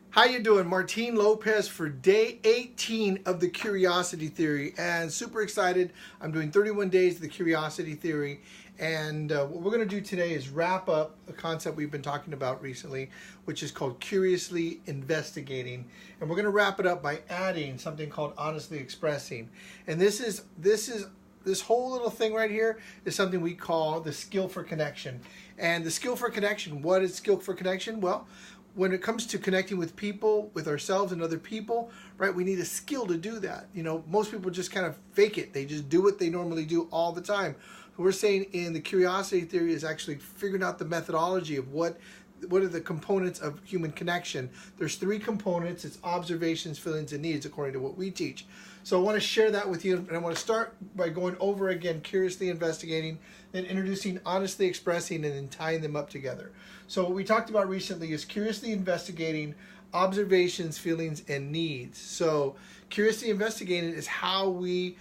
How you doing? Martin Lopez for day 18 of the Curiosity Theory, and super excited. I'm doing 31 days of the Curiosity Theory, and what we're going to do today is wrap up a concept we've been talking about recently, which is called curiously investigating. And we're going to wrap it up by adding something called honestly expressing. And this whole little thing right here is something we call the skill for connection. And the skill for connection, what is skill for connection? Well, when it comes to connecting with people, with ourselves and other people, right, we need a skill to do that. You know, most people just kind of fake it. They just do what they normally do all the time. What we're saying in the curiosity theory is actually figuring out the methodology of what are the components of human connection. There's three components. It's observations, feelings, and needs, according to what we teach. So I want to share that with you, and I want to start by going over again curiously investigating, then introducing honestly expressing, and then tying them up together. So what we talked about recently is curiously investigating, observations, feelings, and needs. So curiously investigating is how we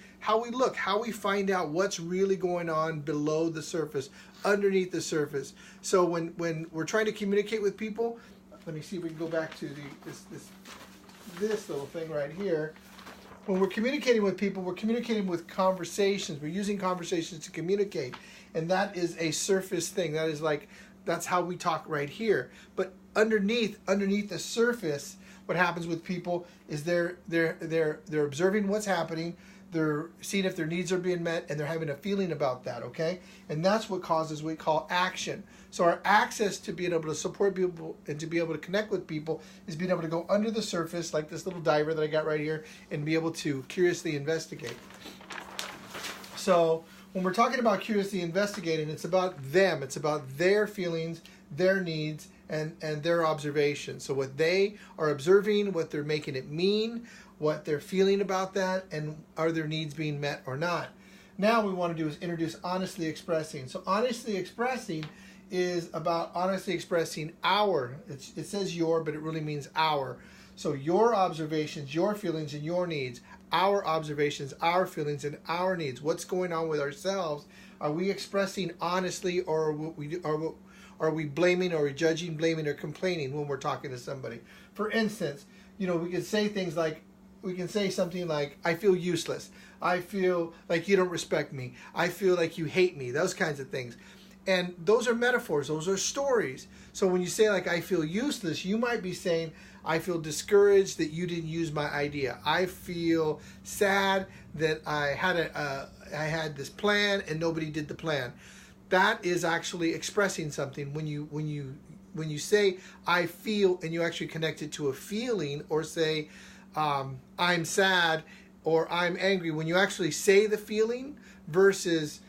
look, how we find out what's really going on below the surface, underneath the surface. So when we're trying to communicate with people, let me see if we can go back to this little thing right here. When we're communicating with people, we're communicating with conversations. We're using conversations to communicate. And that is a surface thing. That's how we talk right here. But underneath the surface, what happens with people is they're observing what's happening. They're seeing if their needs are being met, and they're having a feeling about that, okay? And that's what causes what we call action. So our access to being able to support people and to be able to connect with people is being able to go under the surface, like this little diver that I got right here, and be able to curiously investigate. So when we're talking about curiously investigating, it's about them. It's about their feelings, their needs, and their observations. So what they are observing, what they're making it mean, what they're feeling about that, and are their needs being met or not. Now what we want to do is introduce honestly expressing. So honestly expressing is about honestly expressing it says your, but it really means our. So your observations, your feelings, and your needs. Our observations, our feelings, and our needs. What's going on with ourselves? Are we expressing honestly, or are we blaming, or judging, blaming, or complaining when we're talking to somebody? For instance, we can say things like, something like, I feel useless. I feel like you don't respect me. I feel like you hate me. Those kinds of things. And those are metaphors. Those are stories. So when you say, like, I feel useless, you might be saying, I feel discouraged that you didn't use my idea. I feel sad that I had this plan and nobody did the plan. That is actually expressing something. When you say I feel, and you actually connect it to a feeling, or say I'm sad or I'm angry, when you actually say the feeling versus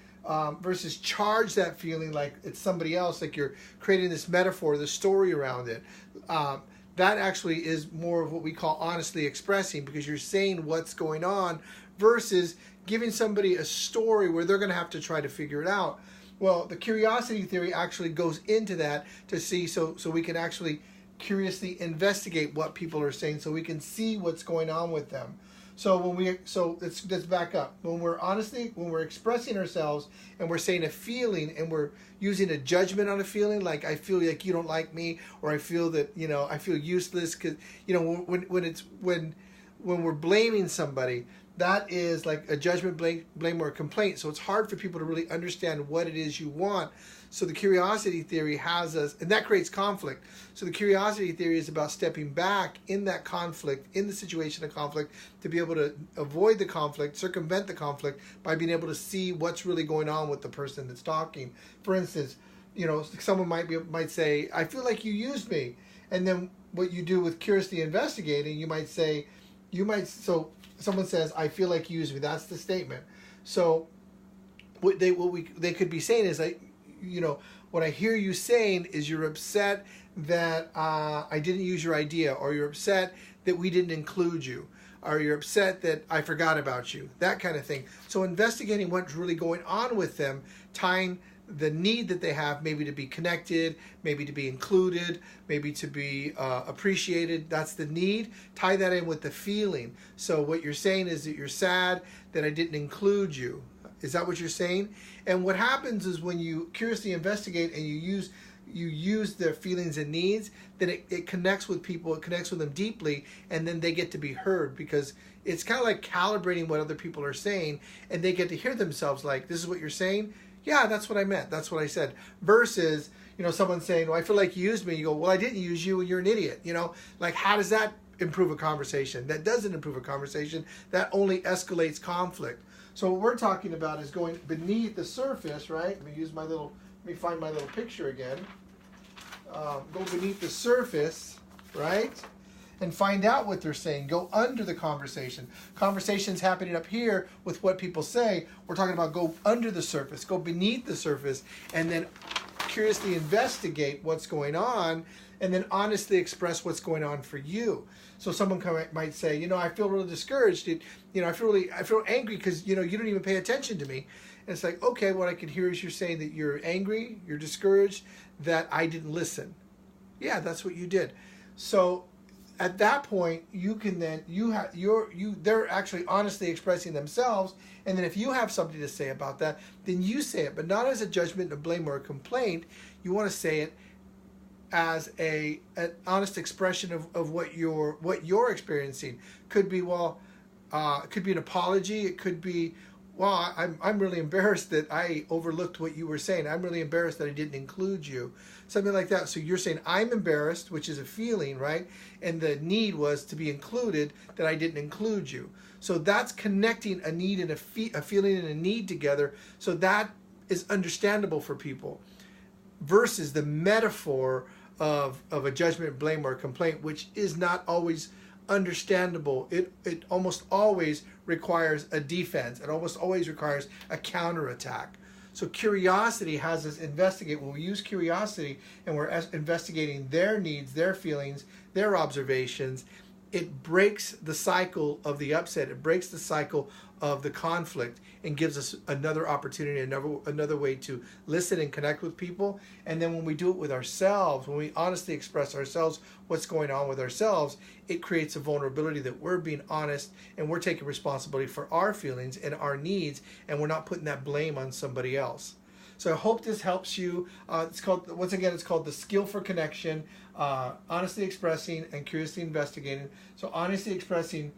charge that feeling like it's somebody else, like you're creating this metaphor, the story around it, that actually is more of what we call honestly expressing, because you're saying what's going on versus giving somebody a story where they're going to have to try to figure it out. Well, the curiosity theory actually goes into that to see, so we can actually curiously investigate what people are saying, so we can see what's going on with them. So let's back up. When we're expressing ourselves and we're saying a feeling and we're using a judgment on a feeling, like I feel like you don't like me, or I feel that I feel useless, because when we're blaming somebody, that is like a judgment, blame, or a complaint. So it's hard for people to really understand what it is you want. So the curiosity theory has us, and that creates conflict. So the curiosity theory is about stepping back in that conflict, in the situation of conflict, to be able to avoid the conflict, circumvent the conflict, by being able to see what's really going on with the person that's talking. For instance, someone might say, I feel like you used me. And then what you do with curiously investigating, someone says, I feel like you used me. That's the statement. So what they could be saying is, what I hear you saying is you're upset that I didn't use your idea, or you're upset that we didn't include you, or you're upset that I forgot about you, that kind of thing. So investigating what's really going on with them, tying the need that they have, maybe to be connected, maybe to be included, maybe to be appreciated. That's the need. Tie that in with the feeling. So what you're saying is that you're sad that I didn't include you. Is that what you're saying? And what happens is when you curiously investigate and you use you use their feelings and needs, then it connects with people, it connects with them deeply, and then they get to be heard, because it's kind of like calibrating what other people are saying, and they get to hear themselves like, this is what you're saying? Yeah, that's what I meant. That's what I said. Versus, someone saying, well, I feel like you used me. You go, well, I didn't use you and you're an idiot. Like, how does that improve a conversation? That doesn't improve a conversation. That only escalates conflict. So what we're talking about is going beneath the surface, right? Let me find my little picture again. Go beneath the surface, right? And find out what they're saying. Go under the conversation. Conversation's happening up here with what people say. We're talking about go under the surface, go beneath the surface, and then curiously investigate what's going on, and then honestly express what's going on for you. So someone might say, I feel really discouraged. I feel angry because you don't even pay attention to me. And it's like, okay, what I can hear is you're saying that you're angry, you're discouraged, that I didn't listen. Yeah, that's what you did. So at that point, you can then they're actually honestly expressing themselves, and then if you have something to say about that, then you say it, but not as a judgment, a blame, or a complaint. You want to say it as an honest expression of what you're experiencing. Could be it could be an apology. It could be, well, I'm really embarrassed that I overlooked what you were saying. I'm really embarrassed that I didn't include you. Something like that. So you're saying I'm embarrassed, which is a feeling, right? And the need was to be included, that I didn't include you. So that's connecting a need and a feeling and a need together. So that is understandable for people. Versus the metaphor of a judgment, blame, or complaint, which is not always understandable. It almost always requires a defense. It almost always requires a counterattack. So curiosity has us investigate. When we use curiosity and we're investigating their needs, their feelings, their observations, it breaks the cycle of the upset. It breaks the cycle of the conflict and gives us another opportunity, another way to listen and connect with people. And then when we do it with ourselves, when we honestly express ourselves, what's going on with ourselves, it creates a vulnerability that we're being honest and we're taking responsibility for our feelings and our needs, and we're not putting that blame on somebody else. So I hope this helps you. It's called the skill for connection, honestly expressing and curiously investigating. So honestly expressing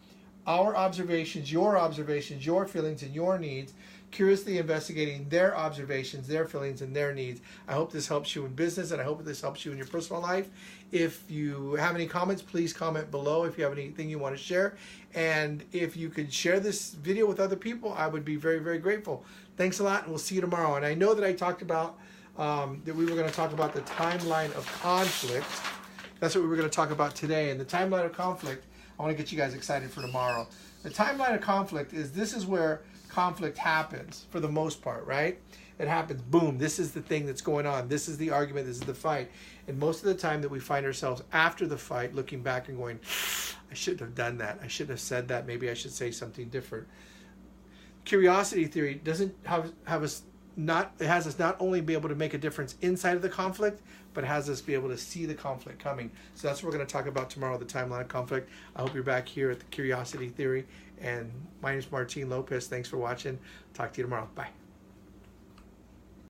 our observations, your feelings, and your needs, curiously investigating their observations, their feelings, and their needs. I hope this helps you in business, and I hope this helps you in your personal life. If you have any comments, please comment below if you have anything you want to share. And if you could share this video with other people, I would be very, very grateful. Thanks a lot, and we'll see you tomorrow. And I know that I talked about that we were going to talk about the timeline of conflict. That's what we were going to talk about today. And the timeline of conflict, I want to get you guys excited for tomorrow. The timeline of conflict this is where conflict happens for the most part, right? It happens, boom, this is the thing that's going on. This is the argument, this is the fight. And most of the time that we find ourselves after the fight looking back and going, I shouldn't have done that. I shouldn't have said that. Maybe I should say something different. Curiosity theory doesn't have us not, it has us not only be able to make a difference inside of the conflict, but has us be able to see the conflict coming. So that's what we're going to talk about tomorrow, the timeline of conflict. I hope you're back here at the Curiosity Theory. And my name is Martin Lopez. Thanks for watching. Talk to you tomorrow. Bye.